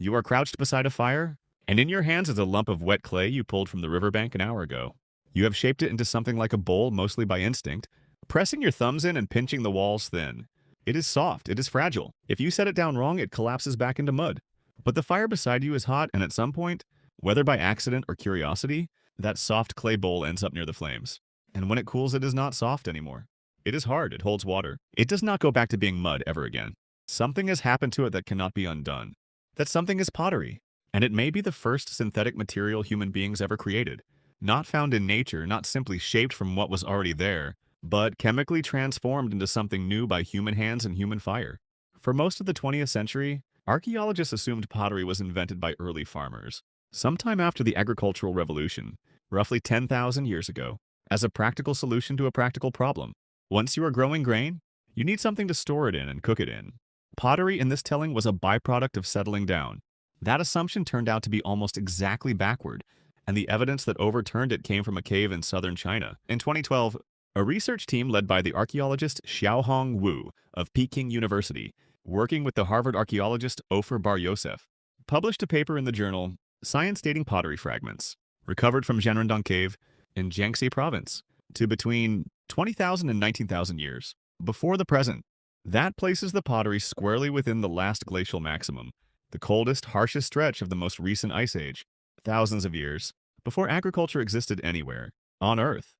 You are crouched beside a fire, and in your hands is a lump of wet clay you pulled from the riverbank an hour ago. You have shaped it into something like a bowl mostly by instinct, pressing your thumbs in and pinching the walls thin. It is soft, it is fragile. If you set it down wrong, it collapses back into mud. But the fire beside you is hot, and at some point, whether by accident or curiosity, that soft clay bowl ends up near the flames. And when it cools, it is not soft anymore. It is hard, it holds water. It does not go back to being mud ever again. Something has happened to it that cannot be undone. That something is pottery, and it may be the first synthetic material human beings ever created. Not found in nature, not simply shaped from what was already there, but chemically transformed into something new by human hands and human fire. For most of the 20th century, archaeologists assumed pottery was invented by early farmers, sometime after the agricultural revolution, roughly 10,000 years ago, as a practical solution to a practical problem. Once you are growing grain, you need something to store it in and cook it in. Pottery in this telling was a byproduct of settling down. That assumption turned out to be almost exactly backward, and the evidence that overturned it came from a cave in southern China. In 2012, a research team led by the archaeologist Xiaohong Wu of Peking University, working with the Harvard archaeologist Ofer Bar Yosef, published a paper in the journal Science Dating Pottery Fragments, recovered from Zhenrendong Cave in Jiangxi Province, to between 20,000 and 19,000 years before the present. That places the pottery squarely within the last glacial maximum, the coldest, harshest stretch of the most recent ice age, thousands of years before agriculture existed anywhere on Earth.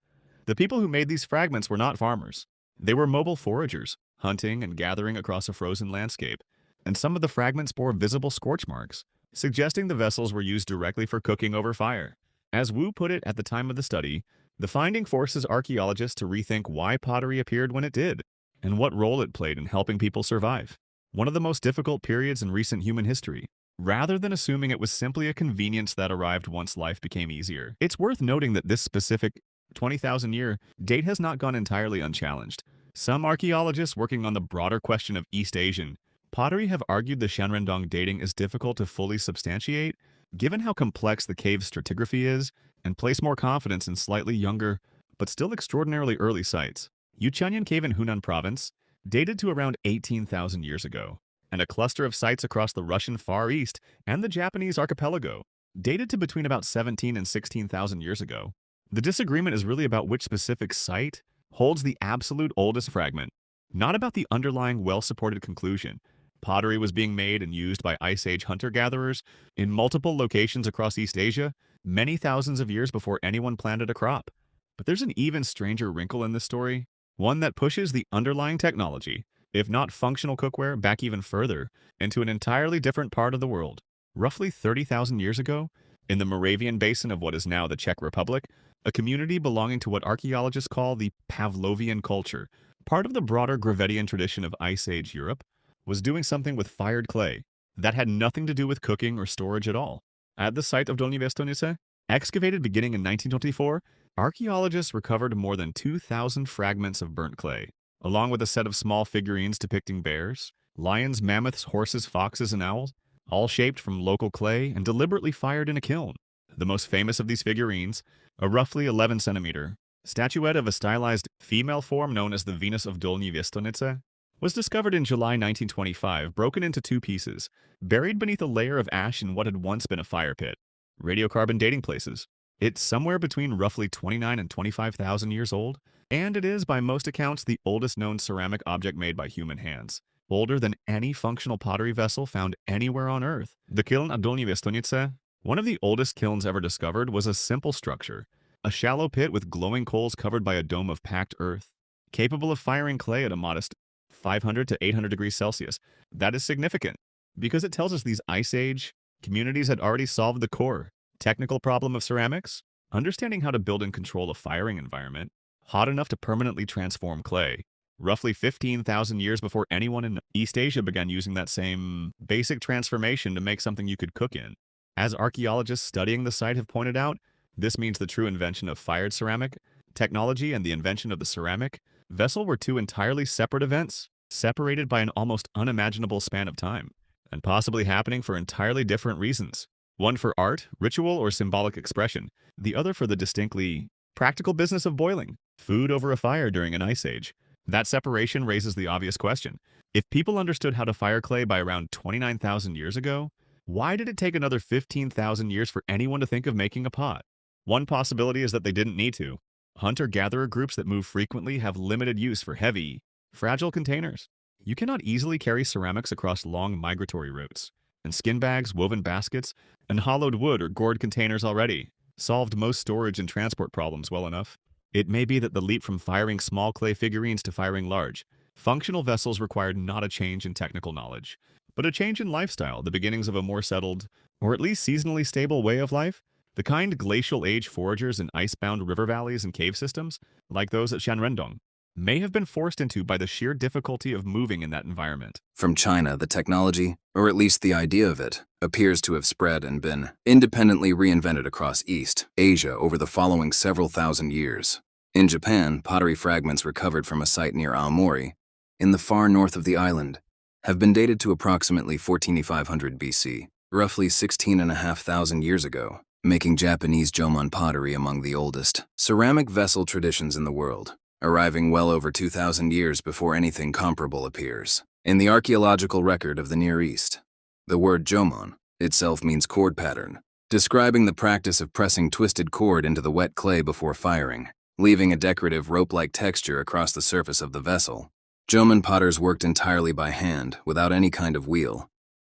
The people who made these fragments were not farmers. They were mobile foragers, hunting and gathering across a frozen landscape, and some of the fragments bore visible scorch marks, suggesting the vessels were used directly for cooking over fire. As Wu put it at the time of the study, the finding forces archaeologists to rethink why pottery appeared when it did, and what role it played in helping people survive. One of the most difficult periods in recent human history, rather than assuming it was simply a convenience that arrived once life became easier. It's worth noting that this specific 20,000-year date has not gone entirely unchallenged. Some archaeologists working on the broader question of East Asian pottery have argued the Zhenrendong dating is difficult to fully substantiate, given how complex the cave's stratigraphy is, and place more confidence in slightly younger, but still extraordinarily early sites. Yuchanyan Cave in Hunan Province, dated to around 18,000 years ago, and a cluster of sites across the Russian Far East and the Japanese archipelago, dated to between about 17 and 16,000 years ago. The disagreement is really about which specific site holds the absolute oldest fragment, not about the underlying well-supported conclusion. Pottery was being made and used by Ice Age hunter-gatherers in multiple locations across East Asia, many thousands of years before anyone planted a crop. But there's an even stranger wrinkle in this story, one that pushes the underlying technology, if not functional cookware, back even further, into an entirely different part of the world. Roughly 30,000 years ago, in the Moravian basin of what is now the Czech Republic, a community belonging to what archaeologists call the Pavlovian culture, part of the broader Gravettian tradition of Ice Age Europe, was doing something with fired clay that had nothing to do with cooking or storage at all. At the site of Dolní Věstonice, excavated beginning in 1924, archaeologists recovered more than 2,000 fragments of burnt clay, along with a set of small figurines depicting bears, lions, mammoths, horses, foxes, and owls, all shaped from local clay and deliberately fired in a kiln. The most famous of these figurines, a roughly 11-centimeter statuette of a stylized female form known as the Venus of Dolní Věstonice, was discovered in July 1925, broken into two pieces, buried beneath a layer of ash in what had once been a fire pit. Radiocarbon dating places. It's somewhere between roughly 29 and 25,000 years old, and it is, by most accounts, the oldest known ceramic object made by human hands, older than any functional pottery vessel found anywhere on Earth. The kiln at Dolní Věstonice, one of the oldest kilns ever discovered, was a simple structure, a shallow pit with glowing coals covered by a dome of packed earth, capable of firing clay at a modest 500 to 800 degrees Celsius. That is significant, because it tells us these Ice Age communities had already solved the core technical problem of ceramics, understanding how to build and control a firing environment hot enough to permanently transform clay, roughly 15,000 years before anyone in East Asia began using that same basic transformation to make something you could cook in. As archaeologists studying the site have pointed out, this means the true invention of fired ceramic technology and the invention of the ceramic vessel were two entirely separate events, separated by an almost unimaginable span of time, and possibly happening for entirely different reasons. One for art, ritual, or symbolic expression, the other for the distinctly practical business of boiling food over a fire during an ice age. That separation raises the obvious question. If people understood how to fire clay by around 29,000 years ago, Why did it take another 15,000 years for anyone to think of making a pot? One possibility is that they didn't need to. Hunter-gatherer groups that move frequently have limited use for heavy, fragile containers. You cannot easily carry ceramics across long migratory routes, and skin bags, woven baskets, and hollowed wood or gourd containers already solved most storage and transport problems well enough. It may be that the leap from firing small clay figurines to firing large, functional vessels required not a change in technical knowledge, but a change in lifestyle, the beginnings of a more settled, or at least seasonally stable way of life. The kind glacial age foragers in icebound river valleys and cave systems, like those at Shanrendong, may have been forced into by the sheer difficulty of moving in that environment. From China, the technology, or at least the idea of it, appears to have spread and been independently reinvented across East Asia over the following several thousand years. In Japan, pottery fragments recovered from a site near Aomori, in the far north of the island, have been dated to approximately 14,500 BC, roughly 16,500 years ago, making Japanese Jomon pottery among the oldest ceramic vessel traditions in the world, arriving well over 2,000 years before anything comparable appears. In the archaeological record of the Near East, the word jomon itself means cord pattern, describing the practice of pressing twisted cord into the wet clay before firing, leaving a decorative rope-like texture across the surface of the vessel. Jomon potters worked entirely by hand, without any kind of wheel,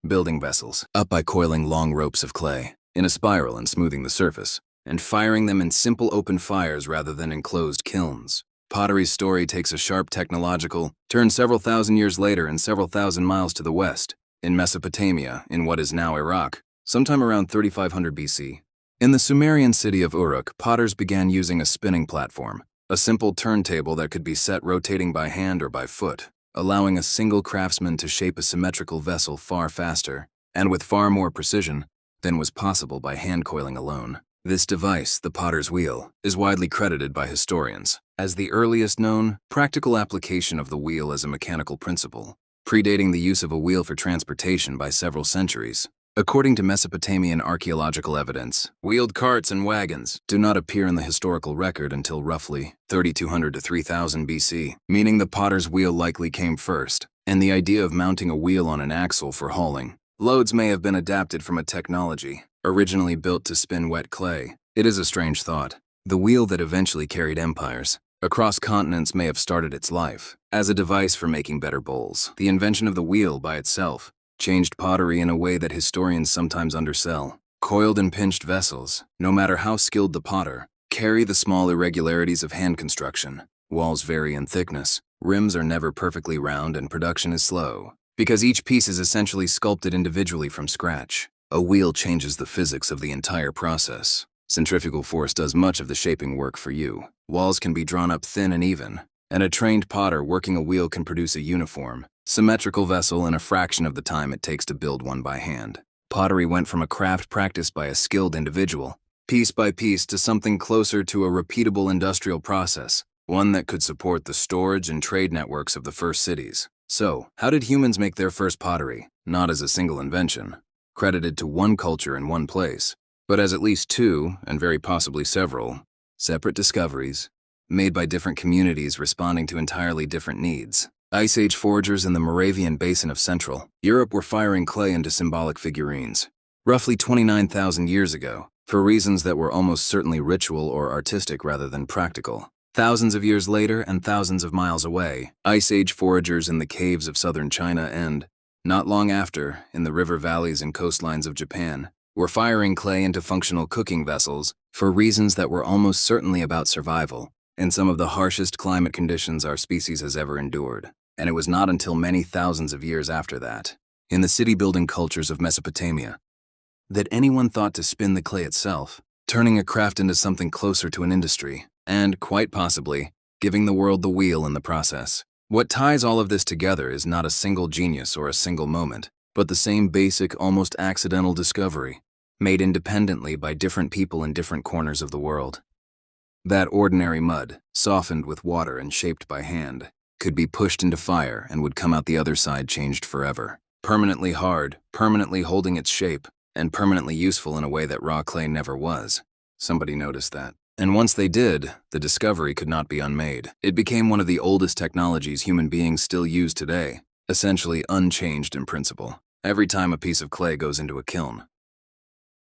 building vessels up by coiling long ropes of clay in a spiral and smoothing the surface, and firing them in simple open fires rather than enclosed kilns. Pottery's story takes a sharp technological turn several thousand years later and several thousand miles to the west, in Mesopotamia, in what is now Iraq, sometime around 3500 BC. In the Sumerian city of Uruk, potters began using a spinning platform, a simple turntable that could be set rotating by hand or by foot, allowing a single craftsman to shape a symmetrical vessel far faster, and with far more precision, than was possible by hand coiling alone. This device, the potter's wheel, is widely credited by historians as the earliest known practical application of the wheel as a mechanical principle, predating the use of a wheel for transportation by several centuries. According to Mesopotamian archaeological evidence, wheeled carts and wagons do not appear in the historical record until roughly 3200 to 3000 BC, meaning the potter's wheel likely came first, and the idea of mounting a wheel on an axle for hauling loads may have been adapted from a technology originally built to spin wet clay. It is a strange thought. The wheel that eventually carried empires across continents may have started its life as a device for making better bowls. The invention of the wheel by itself changed pottery in a way that historians sometimes undersell. Coiled and pinched vessels, no matter how skilled the potter, carry the small irregularities of hand construction. Walls vary in thickness, rims are never perfectly round, and production is slow, because each piece is essentially sculpted individually from scratch. A wheel changes the physics of the entire process. Centrifugal force does much of the shaping work for you. Walls can be drawn up thin and even, and a trained potter working a wheel can produce a uniform, symmetrical vessel in a fraction of the time it takes to build one by hand. Pottery went from a craft practiced by a skilled individual, piece by piece, to something closer to a repeatable industrial process, one that could support the storage and trade networks of the first cities. So, how did humans make their first pottery? Not as a single invention, credited to one culture in one place, but as at least two, and very possibly several, separate discoveries, made by different communities responding to entirely different needs. Ice Age foragers in the Moravian Basin of Central Europe were firing clay into symbolic figurines, roughly 29,000 years ago, for reasons that were almost certainly ritual or artistic rather than practical. Thousands of years later and thousands of miles away, Ice Age foragers in the caves of southern China and, not long after, in the river valleys and coastlines of Japan, were firing clay into functional cooking vessels for reasons that were almost certainly about survival in some of the harshest climate conditions our species has ever endured. And it was not until many thousands of years after that, in the city-building cultures of Mesopotamia, that anyone thought to spin the clay itself, turning a craft into something closer to an industry, and, quite possibly, giving the world the wheel in the process. What ties all of this together is not a single genius or a single moment, but the same basic, almost accidental discovery, made independently by different people in different corners of the world. That ordinary mud, softened with water and shaped by hand, could be pushed into fire and would come out the other side changed forever. Permanently hard, permanently holding its shape, and permanently useful in a way that raw clay never was. Somebody noticed that. And once they did, the discovery could not be unmade. It became one of the oldest technologies human beings still use today, essentially unchanged in principle. Every time a piece of clay goes into a kiln,